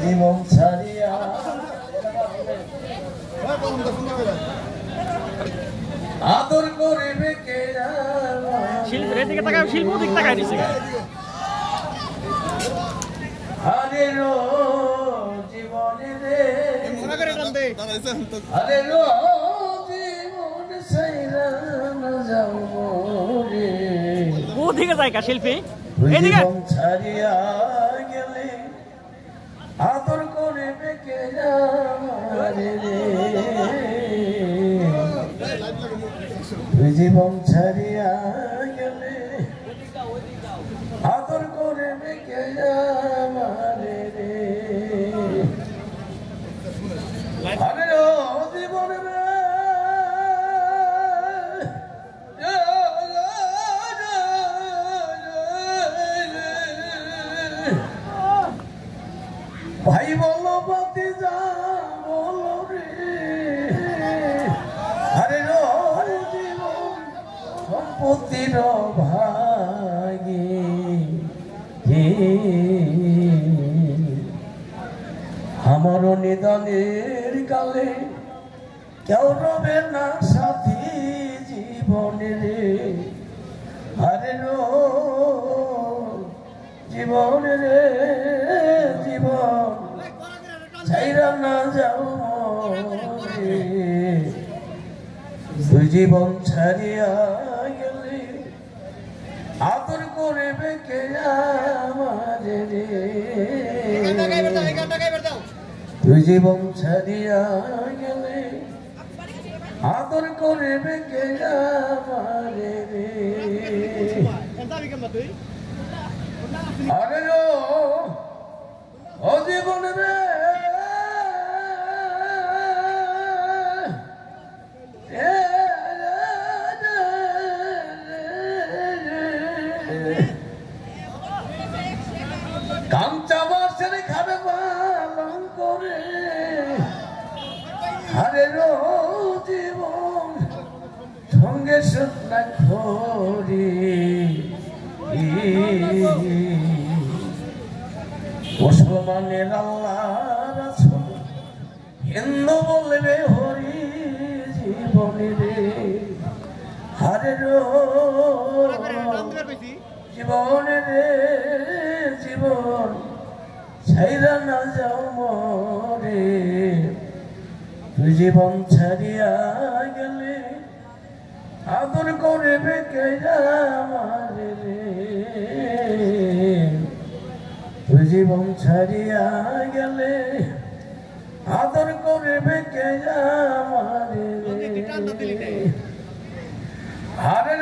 জীবন ছাড়িয়া আদর করিবে কে শিল্পের দিকে তাকায়, শিল্প দিকে তাকায় দিছে। আরে রো জীবনে রে আরে রো জীবন সাইরা না যাও রে ও দিকে যায় শিল্পী এদিকে জীবন ছাড়িয়া গেলে আদর করিবে কে রে জীবন ছাড়িয়া গেলে আদর করিবে কে রে আরে ও জীবন রে ভাই বলো বাতি যা বলো রে আরে রো জীবন সম্পত্তির ভাগে আমার নিদানের কালে কেউ রবে না সাথী জীবনে রে আরে রো জীবন রে জীবন ছাইরা না যাও রে তুই জীবন ছাড়িয়া গেলে আদর করবে কে আমারে রে তুই জীবন ছাড়িয়া গেলে আদর করবে কে আমারে রে আরে ও জীবন রে কাঞ্চা বাসের খাবে পালন করে আরে রো জীবন সঙ্গে শুকনা খড়ি মুসলমানের আল্লাহ রাসূল হিন্দু বলবে হরি জীবনে রে আরে রো জীবনে রে জীবন ছাইরা না যাও মরে তুই জীবন ছাড়িয়া গেলে আদর করবে কে আমারে রে তুই জীবন ছাড়িয়া গেলে আদর করবে কে আমারে রে আরে